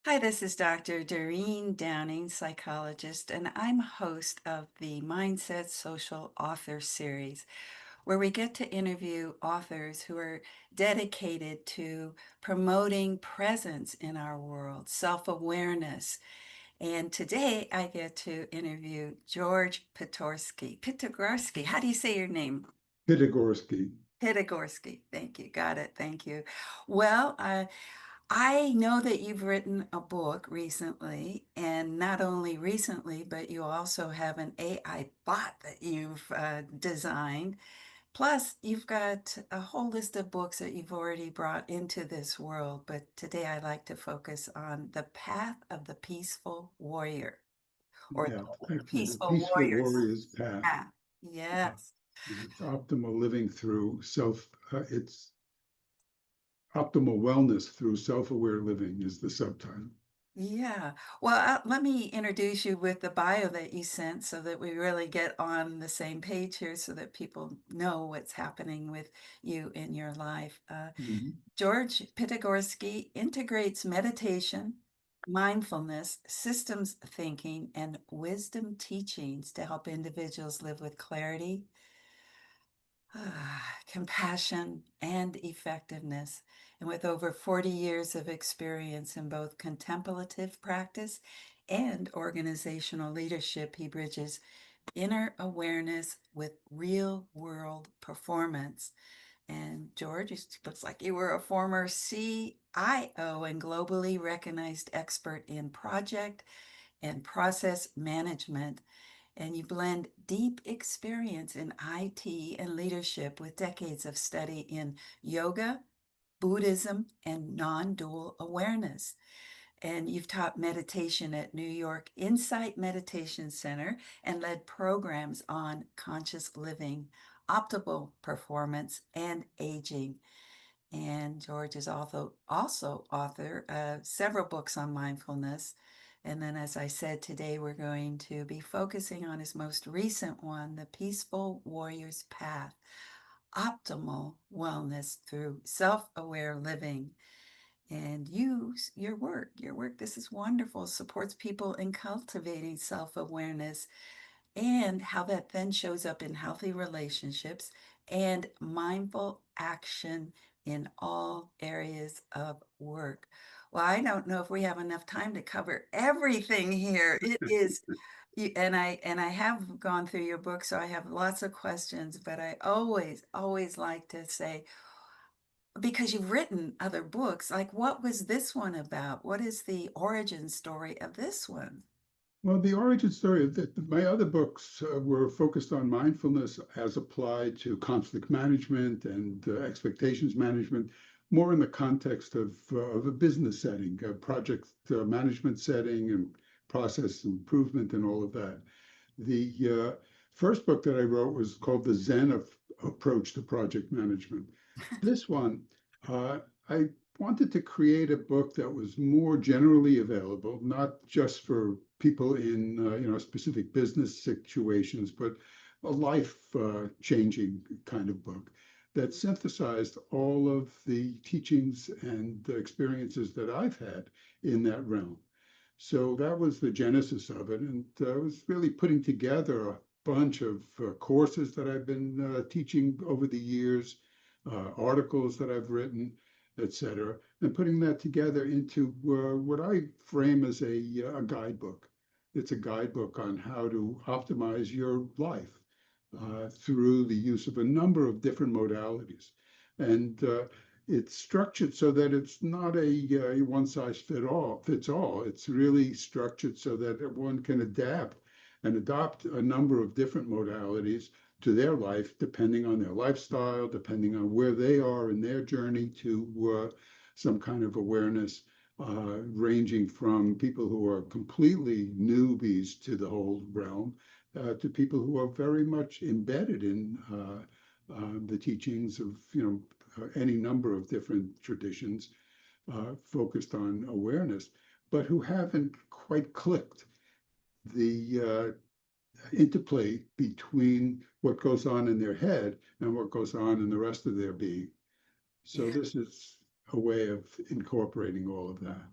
Hi, this is Dr. Doreen Downing, psychologist, and I'm host of the Mindset Social Author Series, where we get to interview authors who are dedicated to promoting presence in our world, self-awareness. And today I get to interview George Pitagorsky. How do you say your name? Pitagorsky. Pitagorsky. Thank you. Got it. Thank you. Well, I know that you've written a book recently, and not only recently, but you also have an AI bot that you've designed. Plus, you've got a whole list of books that you've already brought into this world. But today I'd like to focus on The Path of the Peaceful Warrior, or Yeah, The thank you. The Peaceful peaceful Warrior's warrior's path. Path. Yes. It's optimal living through it's optimal wellness through self-aware living is the subtitle. Yeah. Well, let me introduce you with the bio that you sent so that we really get on the same page here so that people know what's happening with you in your life. Mhm. George Pitagorsky integrates meditation, mindfulness, systems thinking, and wisdom teachings to help individuals live with clarity, compassion, and effectiveness. And with over 40 years of experience in both contemplative practice and organizational leadership, he bridges inner awareness with real world performance. And George, it looks like you were a former CIO and globally recognized expert in project and process management, and you blend deep experience in IT and leadership with decades of study in yoga, Buddhism, and non-dual awareness. And you've taught meditation at New York Insight Meditation Center and led programs on conscious living, optimal performance, and aging. And George is also author of several books on mindfulness. And then, as I said, today we're going to be focusing on his most recent one, The Peaceful Warrior's Path, Optimal Wellness Through Self-Aware Living. And your work, this is wonderful, supports people in cultivating self-awareness and how that then shows up in healthy relationships and mindful action in all areas of work. Well, I don't know if we have enough time to cover everything here. It is, and I have gone through your book, so I have lots of questions, but I always like to say, because you've written other books, like what was this one about? What is the origin story of this one? Well, the origin story of my other books were focused on mindfulness as applied to conflict management and expectations management, more in the context of a business setting, a project management setting, and process improvement and all of that. The first book that I wrote was called The Zen of Approach to Project Management. This one, I wanted to create a book that was more generally available, not just for people in specific business situations, but a life changing kind of book that synthesized all of the teachings and the experiences that I've had in that realm. So that was the genesis of it. And I was really putting together a bunch of courses that I've been teaching over the years, articles that I've written, etc., and putting that together into what I frame as a guidebook. It's a guidebook on how to optimize your life through the use of a number of different modalities. And it's structured so that it's not a one size fits all. It's really structured so that one can adapt and adopt a number of different modalities to their life, depending on their lifestyle, depending on where they are in their journey to some kind of awareness, ranging from people who are completely newbies to the whole realm to people who are very much embedded in the teachings of any number of different traditions focused on awareness, but who haven't quite clicked the interplay between what goes on in their head and what goes on in the rest of their being. So Yeah. this is a way of incorporating all of that.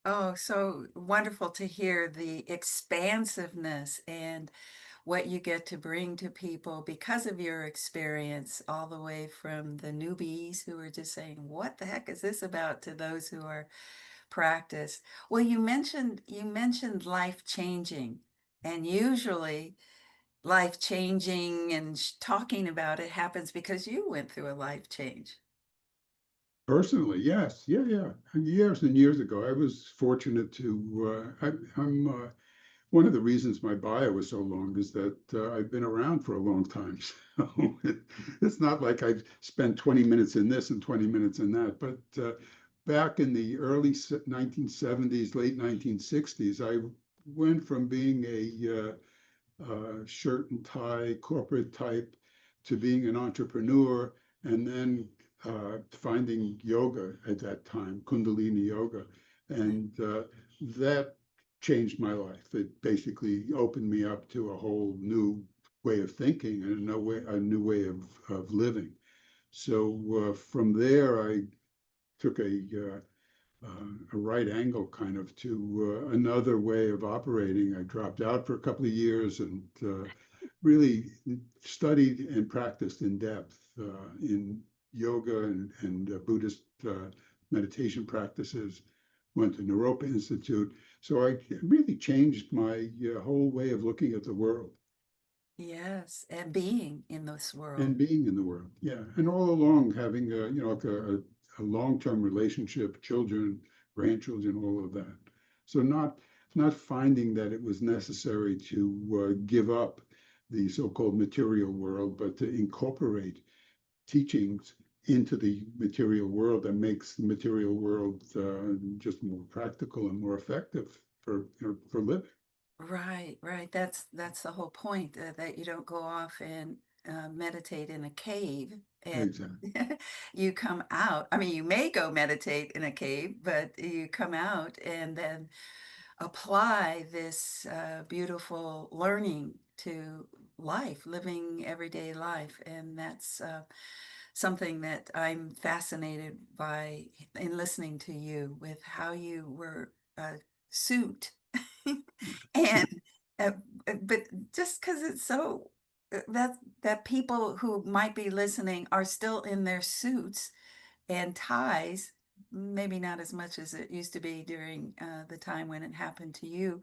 Oh, so wonderful to hear the expansiveness and what you get to bring to people because of your experience, all the way from the newbies who are just saying, "What the heck is this about?" to those who are practiced. Well, you mentioned life changing, and usually life changing and talking about it happens because you went through a life change. Personally, yes, yeah, yeah. Years and years ago, I was fortunate to. I'm one of the reasons my bio was so long is that I've been around for a long time. So it's not like I've spent 20 minutes in this and 20 minutes in that. But back in the early 1970s, late 1960s, I went from being a shirt and tie corporate type to being an entrepreneur, and then finding yoga at that time, Kundalini yoga. And that changed my life. It basically opened me up to a whole new way of thinking and a new way of living. So from there, I took a right angle kind of to another way of operating. I dropped out for a couple of years and really studied and practiced in depth in yoga and Buddhist meditation practices. Went to Naropa Institute. So I really changed my whole way of looking at the world Yes, and being in this world. and being in the world. Yeah, and all along having like a long-term relationship, children, grandchildren, all of that. So not finding that it was necessary to give up the so-called material world, but to incorporate teachings into the material world that makes the material world just more practical and more effective for for living. Right, right. That's the whole point, that you don't go off and meditate in a cave and Exactly. you come out. I mean, you may go meditate in a cave, but you come out and then apply this beautiful learning to life, living everyday life. And that's something that I'm fascinated by in listening to you with how you were a suit. And uh, but just because it's so that people who might be listening are still in their suits and ties, maybe not as much as it used to be during the time when it happened to you.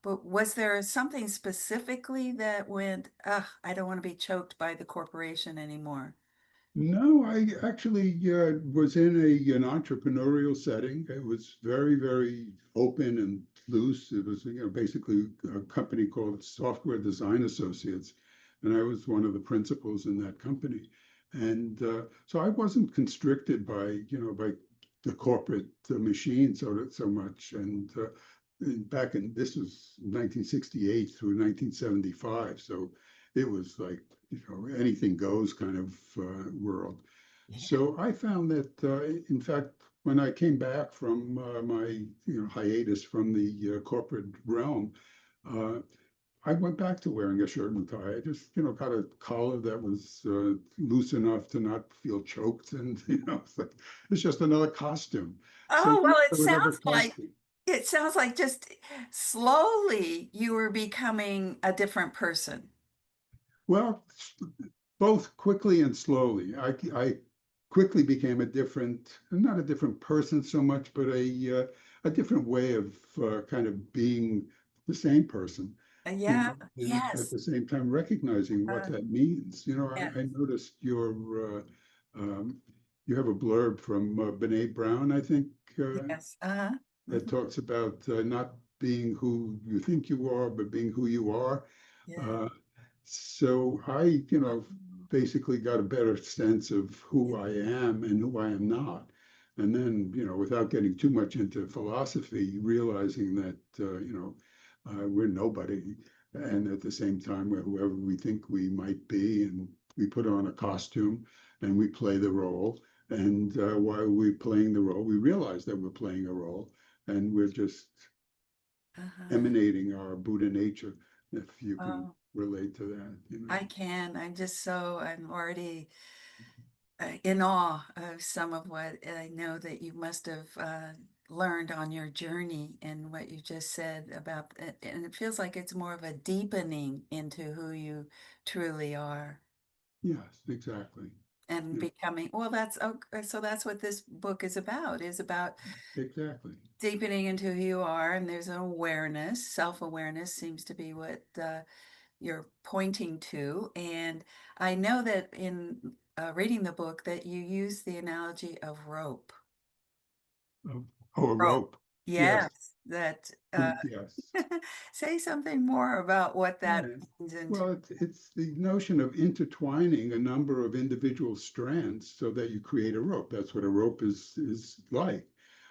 But was there something specifically that went, ugh, I don't want to be choked by the corporation anymore? No, I actually was in an entrepreneurial setting. It was very, very open and loose. It was, basically a company called Software Design Associates, and I was one of the principals in that company. And so I wasn't constricted by, by the corporate machine so much. And back in this was 1968 through 1975, so it was like anything goes kind of world. Yeah. So I found that, in fact, when I came back from my hiatus from the corporate realm, uh, I went back to wearing a shirt and tie. I just got a collar that was loose enough to not feel choked, and it's just another costume. So Oh, well, whatever costume. it sounds like just slowly you were becoming a different person. Well, both quickly and slowly. I quickly became a different, not a different person so much, but a different way of kind of being the same person, Yeah, and at yes, the same time recognizing what uh, that means. yeah, I noticed you have a blurb from Brene Brown, I think, yes, uh-huh. that Mhm. talks about not being who you think you are, but being who you are. Yeah. Uh, so I, basically got a better sense of who I am and who I am not. And then, without getting too much into philosophy, realizing that, we're nobody. And at the same time, we're whoever we think we might be. And we put on a costume and we play the role. And while we're playing the role, we realize that we're playing a role and we're just Uh-huh. emanating our Buddha nature, if you can Oh, relate to that. I can. I'm already in awe of some of what I know that you must have learned on your journey and what you just said about it, and it feels like it's more of a deepening into who you truly are Yes, exactly. and Yeah, becoming, well, that's okay. So that's what this book is about exactly. deepening into who you are. And there's an awareness, self-awareness seems to be what you're pointing to. And I know that in reading the book that you use the analogy of rope. Oh, oh, a Rope. rope. Yes, Yes, that yes. say something more about what that Yeah. means and Well, it's the notion of intertwining a number of individual strands so that you create a rope. That's what a rope is like.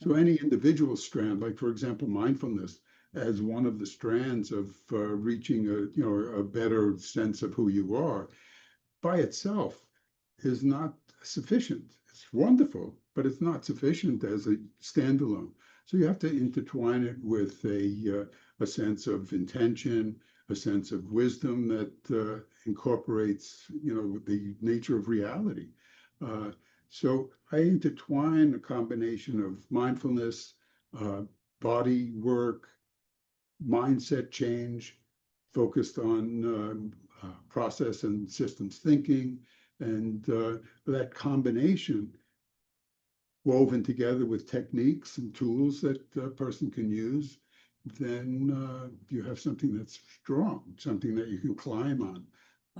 So any individual strand, like for example, mindfulness, as one of the strands of reaching a better sense of who you are, by itself is not sufficient. It's wonderful, but it's not sufficient as a standalone. So you have to intertwine it with a sense of intention, a sense of wisdom that incorporates, the nature of reality. Uh, so I intertwine a combination of mindfulness, uh, body work, mindset change, focused on process and systems thinking, and that combination woven together with techniques and tools that a person can use, then you have something that's strong, something that you can climb on.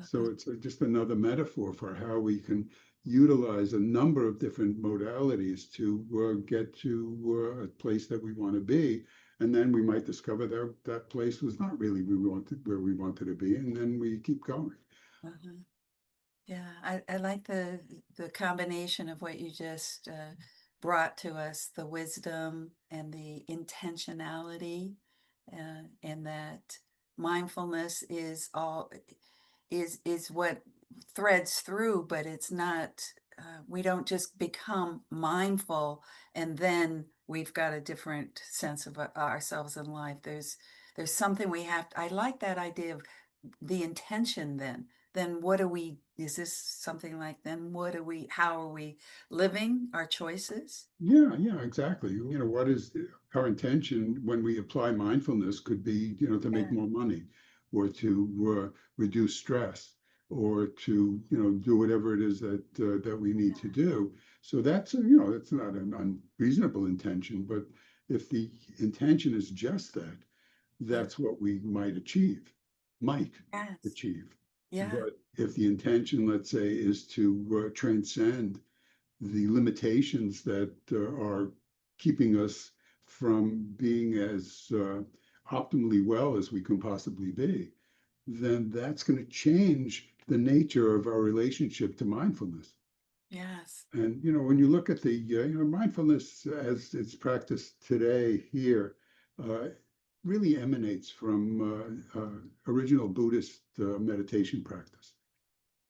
So it's just another metaphor for how we can utilize a number of different modalities to get to a place that we want to be. And then we might discover that that place was not really where we wanted to be, and then we keep going. Mhm. Yeah, I like the combination of what you just brought to us, the wisdom and the intentionality, and that mindfulness is what threads through, but it's not. We don't just become mindful and then we've got a different sense of ourselves in life. There's something we have. I like that idea of the intention then what do we is this something like then what do we how are we living our choices? Yeah, yeah, exactly. What is our intention when we apply mindfulness could be, to make Yeah, more money or to reduce stress or to, do whatever it is that we need to do. So that's not an unreasonable intention, but if the intention is just that, yeah, that's what we might yes, achieve. yeah, But if the intention, let's say, is to transcend the limitations that are keeping us from being as optimally well as we can possibly be, then that's going to change the nature of our relationship to mindfulness. yes, And when you look at the mindfulness as it's practiced today here, uh, really emanates from original Buddhist meditation practice,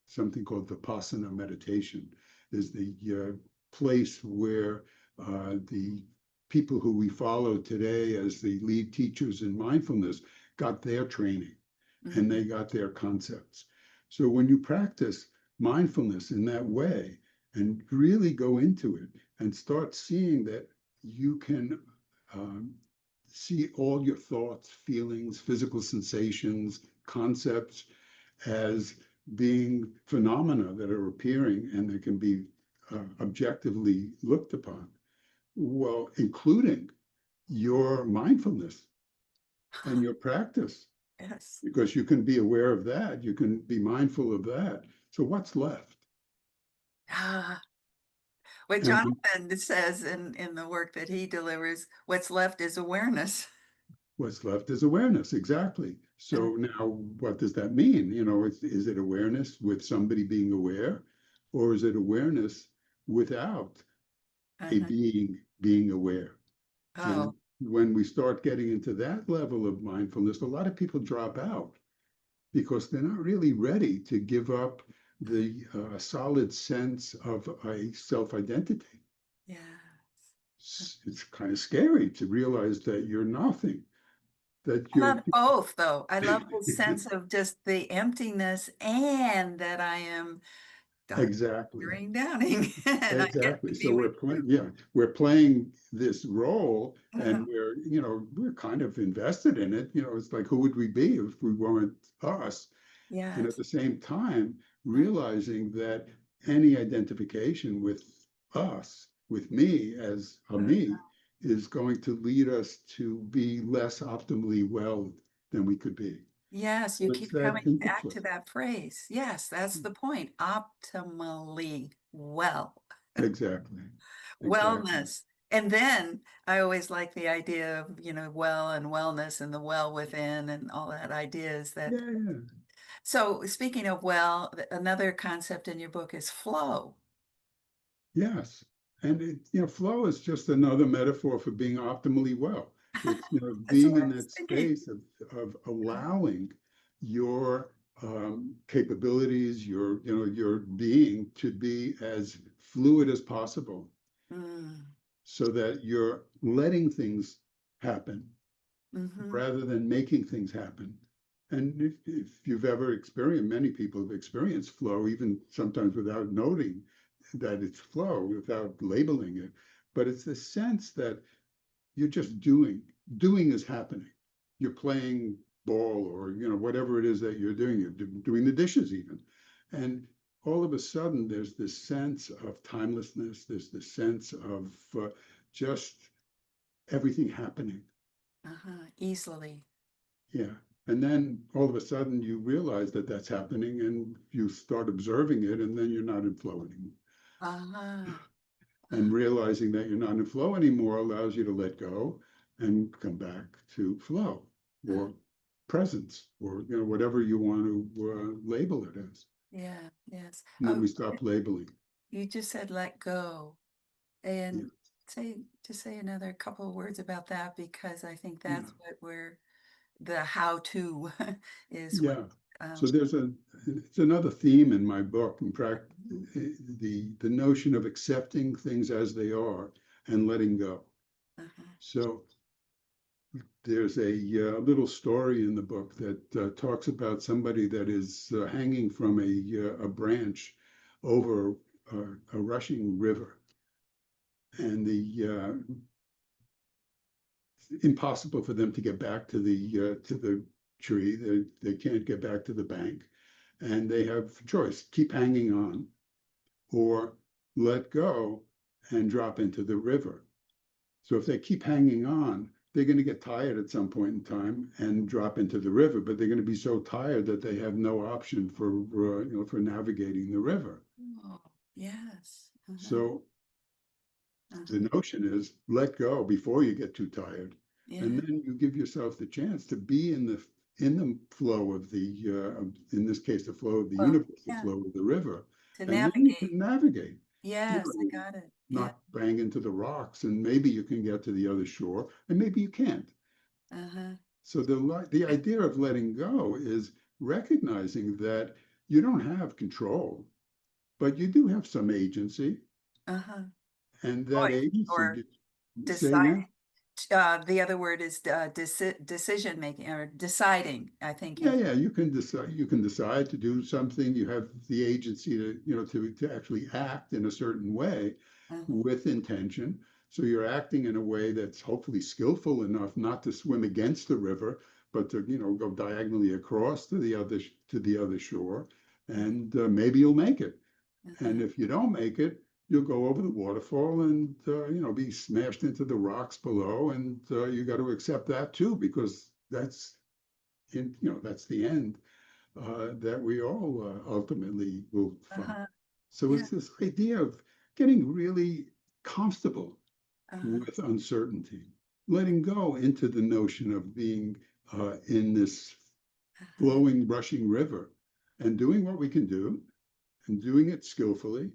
something called Vipassana meditation is the place where the people who we follow today as the lead teachers in mindfulness got their training and mhm, they got their concepts. So when you practice mindfulness in that way and really go into it and start seeing that you can um, see all your thoughts, feelings, physical sensations, concepts as being phenomena that are appearing and they can be objectively looked upon. Well, including your mindfulness and your practice, yes. because you can be aware of that, you can be mindful of that. So what's left? Ah, what And Jonathan says in the work that he delivers, what's left is awareness. what's left is awareness, exactly. And So now what does that mean? Is it awareness with somebody being aware, or is it awareness without a uh-huh. being aware? Oh, And when we start getting into that level of mindfulness, a lot of people drop out because they're not really ready to give up the solid sense of a self identity. yeah. It's kind of scary to realize that you're nothing, that I you're. love both, though. I love the sense of just the emptiness and that I am Dr. exactly. Doreen Downing, and I get Exactly. to So be with we're you. playing, yeah, we're playing this role Uh-huh. and we're kind of invested in it. It's like, who would we be if we weren't us? And at Yes. the same time, realizing that any identification with us, with me as a Uh, me, is going to lead us to be less optimally well than we could be. yes, So you it's keep that coming back interplay. to that phrase. Yes, that's the point. Optimally well. Exactly. Exactly. Wellness. And then I always like the idea of, well and wellness and the well within and all that idea is that. Yeah, yeah. So speaking of well, another concept in your book is flow. Yes. And flow is just another metaphor for being optimally well. It's, That's what being I in was that thinking. space of allowing your capabilities, your being to be as fluid as possible Mm, so that you're letting things happen hmm. rather than making things happen. And if you've ever experienced, many people have experienced flow, even sometimes without noting that it's flow, without labeling it. But it's the sense that you're just doing is happening. You're playing ball or whatever it is that you're doing. You're doing the dishes even, and all of a sudden there's this sense of timelessness. There's this sense of just everything happening. Uh-huh. Easily. Yeah. And then all of a sudden you realize that that's happening and you start observing it, and then you're not in flow anymore. Uh-huh. And realizing that you're not in flow anymore allows you to let go and come back to flow Uh, or presence or whatever you want to label it as. yeah, yes. And then Oh, we stop labeling. you just said let go. Yeah. And say another couple of words about that because I think Yeah. that's what we're the how to is what Yeah. So um it's another theme in my book. In fact, the notion of accepting things as they are and letting go. uh-huh. So there's a little story in the book that talks about somebody that is hanging from a branch over a rushing river, and the impossible for them to get back to the tree. They can't get back to the bank, and they have a choice: keep hanging on, or let go and drop into the river. So if they keep hanging on, they're going to get tired at some point in time and drop into the river. But they're going to be so tired that they have no option for navigating the river. Oh, yes. Uh-huh. So Uh-huh. the notion is let go before you get too tired, and Yeah. then you give yourself the chance to be in the flow of in this case the flow of the Well, universe, the yeah, flow of the river, to and then you navigate. can navigate. Yes, I got it. Yeah. Not bang into the rocks, and maybe you can get to the other shore, and maybe you can't. Uh-huh. So the idea of letting go is recognizing that you don't have control, but you do have some agency, Uh-huh. and that Choice agency, or say decide. again? The other word is decision making or deciding. I think Yeah, you. yeah, you can decide to do something. You have the agency to actually act in a certain way Uh-huh. with intention. So you're acting in a way that's hopefully skillful enough not to swim against the river, but to go diagonally across to the other shore, and maybe you'll make it. And Uh-huh. if you don't make it, you'll go over the waterfall and be smashed into the rocks below, and you got to accept that too, because that's the end that we all ultimately will find. Uh-huh. So Yeah. it's this idea of getting really comfortable Uh-huh. with uncertainty, letting go into the notion of being in this Uh-huh. flowing, rushing river, and doing what we can do, and doing it skillfully,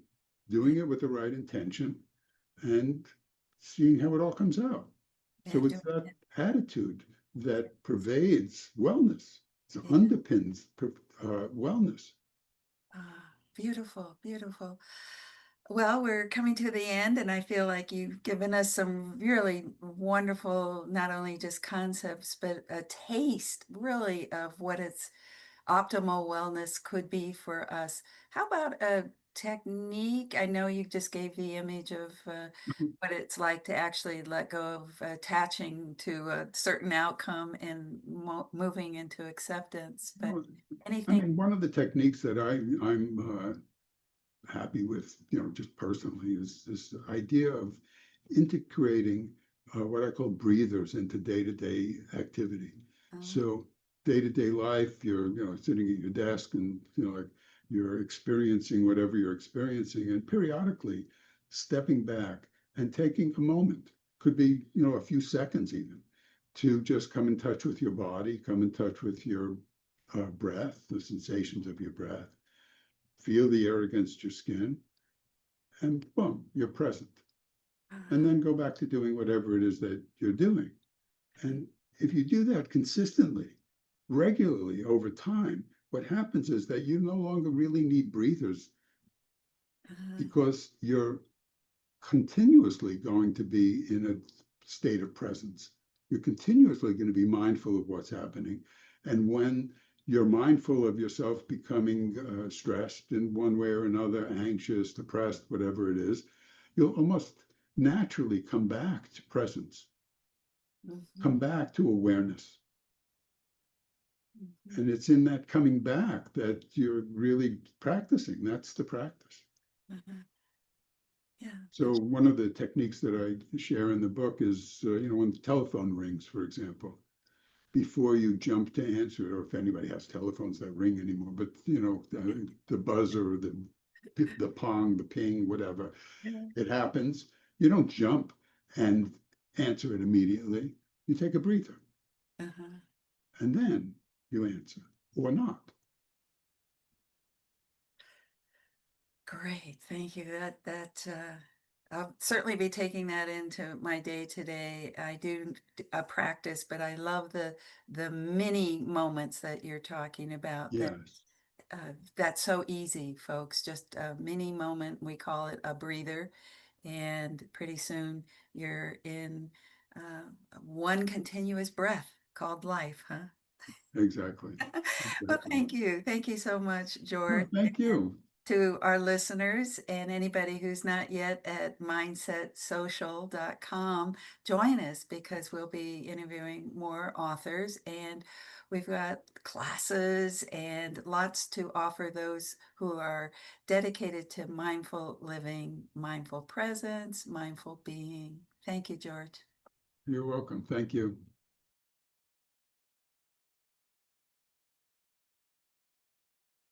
Yeah. doing it with the right intention, and seeing how it all comes out. Yeah. So it's Doing that it. attitude Yeah. that pervades wellness. It Yeah. underpins wellness. Ah, beautiful, beautiful. Well, we're coming to the end, and I feel like you've given us some really wonderful, not only just concepts, but a taste really of what its optimal wellness could be for us. How about a technique? I know you just gave the image of what it's like to actually let go of attaching to a certain outcome and moving into acceptance, but Well, I anything. mean, one of the techniques that I'm happy with, just personally, is this idea of integrating what I call breathers into day-to-day activity. uh, So day-to-day life, you're sitting at your desk and like you're experiencing whatever you're experiencing, and periodically stepping back and taking a moment, could be a few seconds even, to just come in touch with your body, come in touch with your breath, the sensations of your breath, feel the air against your skin, and boom, you're present. And then go back to doing whatever it is that you're doing. And if you do that consistently, regularly over time, what happens is that you no longer really need breathers uh, because you're continuously going to be in a state of presence. You're continuously going to be mindful of what's happening. And when you're mindful of yourself becoming stressed in one way or another, anxious, depressed, whatever it is, you'll almost naturally come back to presence, come mhm, back to awareness. mhm, And it's in that coming back that you're really practicing. That's the practice. uh-huh. Yeah. So one of the techniques that I share in the book is, when the telephone rings, for example, before you jump to answer it, or if anybody has telephones that ring anymore, but the buzzer, the pong, the ping, whatever, Yeah. it happens. You don't jump and answer it immediately. You take a breather, Uh-huh. and then you answer or not. Great, thank you. I'll certainly be taking that into my day to day. I do a practice, but I love the mini moments that you're talking about. Yes, That's so easy, folks. Just a mini moment. We call it a breather, and pretty soon you're in uh, one continuous breath called life, huh? exactly. Well, Exactly. thank you. Thank you so much, George. No, thank you. To our listeners and anybody who's not yet at mindsetsocial.com, join us because we'll be interviewing more authors and we've got classes and lots to offer those who are dedicated to mindful living, mindful presence, mindful being. Thank you, George. You're welcome. Thank you.